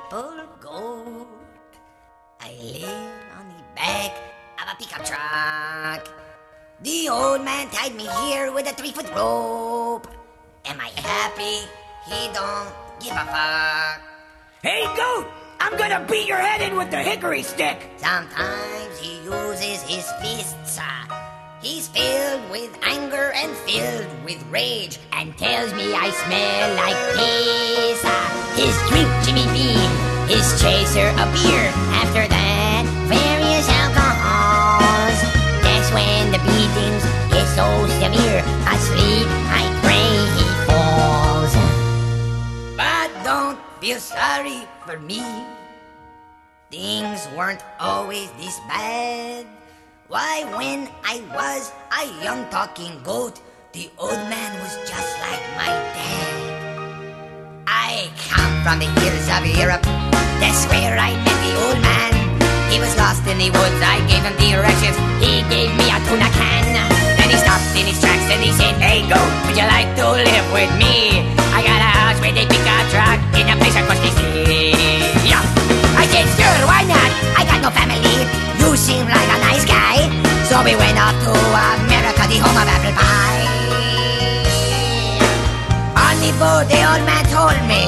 purple goat. I live on the back of a pickup truck. The old man tied me here with a 3-foot rope. Am I happy? He don't give a fuck. Hey, goat! I'm gonna beat your head in with the hickory stick! Sometimes he uses his fists. He's filled with anger and filled with rage and tells me I smell like piss. His drink, Jimmy Bean, his chaser, a beer. After that, various alcohols. That's when the beatings get so severe. Asleep, I pray he falls. But don't feel sorry for me. Things weren't always this bad. Why, when I was a young talking goat, the old man was just like my dad. I come from the hills of Europe. That's where I met the old man. He was lost in the woods, I gave him directions. He gave me a tuna can. Then he stopped in his tracks and he said, "Hey goat, would you like to live with me? I got a house where they pick a truck in a place across the sea." Yeah. I said, "Sure, why not? I got no family. You seem like a nice guy." So we went off to America, the home of apple pie. On the boat, the old man told me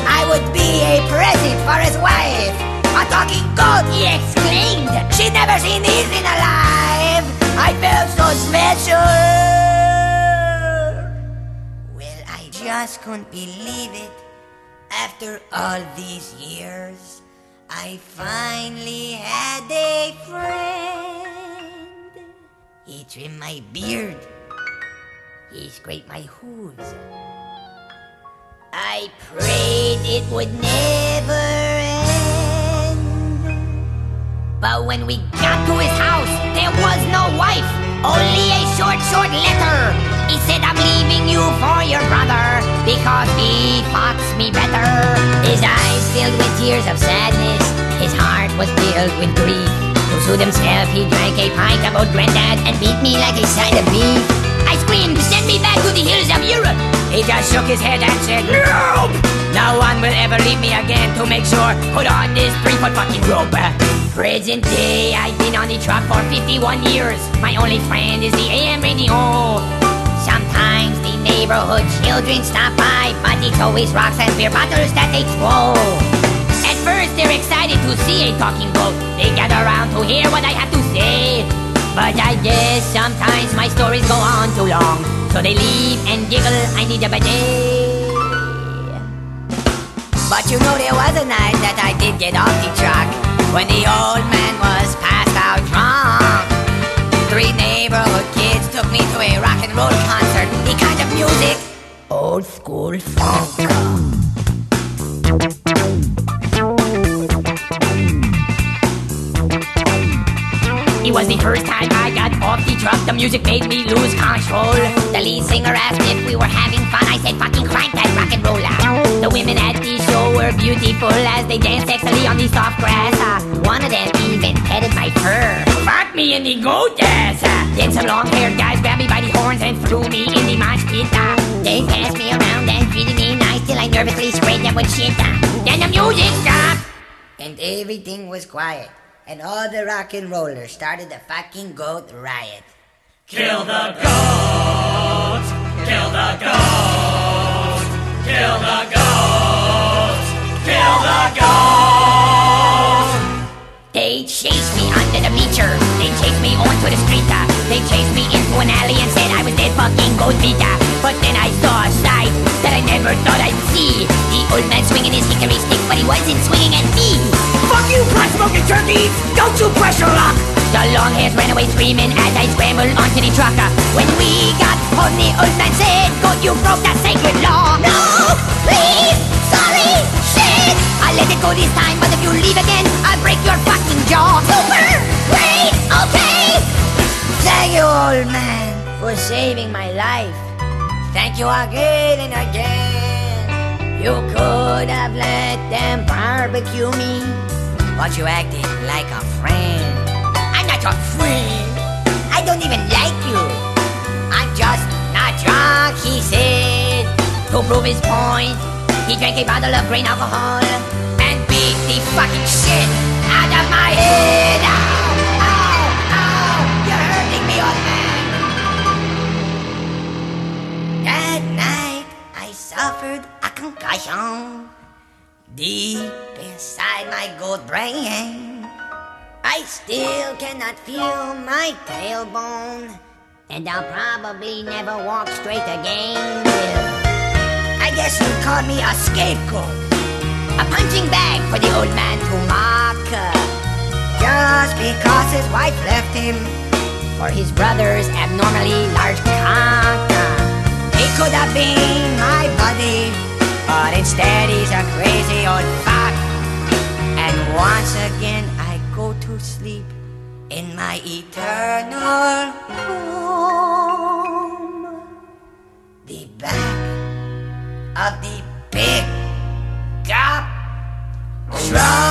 I would be a present for his wife. "A talking goat," he exclaimed. "She'd never seen these in her life." I felt so special. Well, I just couldn't believe it. After all these years, I finally had a friend. He trimmed my beard. He scraped my hooves. I prayed it would never end. But when we got to his house, there was no wife, only a short letter. He said, "I'm leaving you for your brother, because he fucks me better." His eyes filled with tears of sadness. His heart was filled with grief. To soothe himself, he drank a pint of old granddad and beat me like a side of beef. I screamed, "Send me back to the hills of Europe." He just shook his head and said, "Nope! No one will ever leave me again. To make sure, put on this 3-foot fucking rope." Present day, I've been on the truck for 51 years. My only friend is the AM radio. Sometimes the neighborhood children stop by, but it's always rocks and beer bottles that they throw. At first, they're excited to see a talking goat. They gather around to hear what I have to say. But I guess sometimes my stories go on too long, so they leave and giggle, "I need a bidet." But you know, there was a night that I did get off the truck, when the old man was passed out drunk. 3 neighborhood kids took me to a rock and roll concert. The kind of music, old school funk. It was the first time I got off the truck. The music made me lose control. The lead singer asked if we were having fun. I said, "Fucking crank that rock and roll out." The women at the show were beautiful as they danced sexily on the soft grass. One of them even petted my fur. "Fuck me in the goat ass." Then some long-haired guys grabbed me by the horns and threw me in the mosh pit. They passed me around and treated me nice till I nervously sprayed them with shit. Then the music stopped, and everything was quiet. And all the rock and rollers started a fucking goat riot. Kill the goat! Kill the goat! Kill the goat! Kill the goat! They chased me under the bleacher. They chased me onto the street. They chased me into an alley and said I was dead fucking goat meat. But then I saw a sight that I never thought I'd see. The old man swinging his hickory stick, but he wasn't swinging at me. "Fuck you, pot-smoking turkey! Don't you pressure lock!" The long hairs ran away screaming as I scrambled onto the truck. When we got home, the old man said, "Goat, you broke that sacred law." "No, please, sorry, shit. I'll let it go this time, but if you leave again, I'll break your fucking jaw." "Super, great, okay." Thank you, old man, for saving my life. Thank you again and again. You could have let them barbecue me, but you acted like a friend. I'm not your friend. I don't even like you. I'm just not drunk, he said. To prove his point, he drank a bottle of grain alcohol and beat the fucking shit out of my head. Ow, ow, ow, you're hurting me, old man. That night I suffered a concussion deep inside my good brain. I still cannot feel my tailbone, and I'll probably never walk straight again. I guess you'd call me a scapegoat, a punching bag for the old man to mock, just because his wife left him for his brother's abnormally large cock. He could have been my buddy, but instead he's a crazy old fuck. And once again I go to sleep in my eternal home, the back of the big up truck.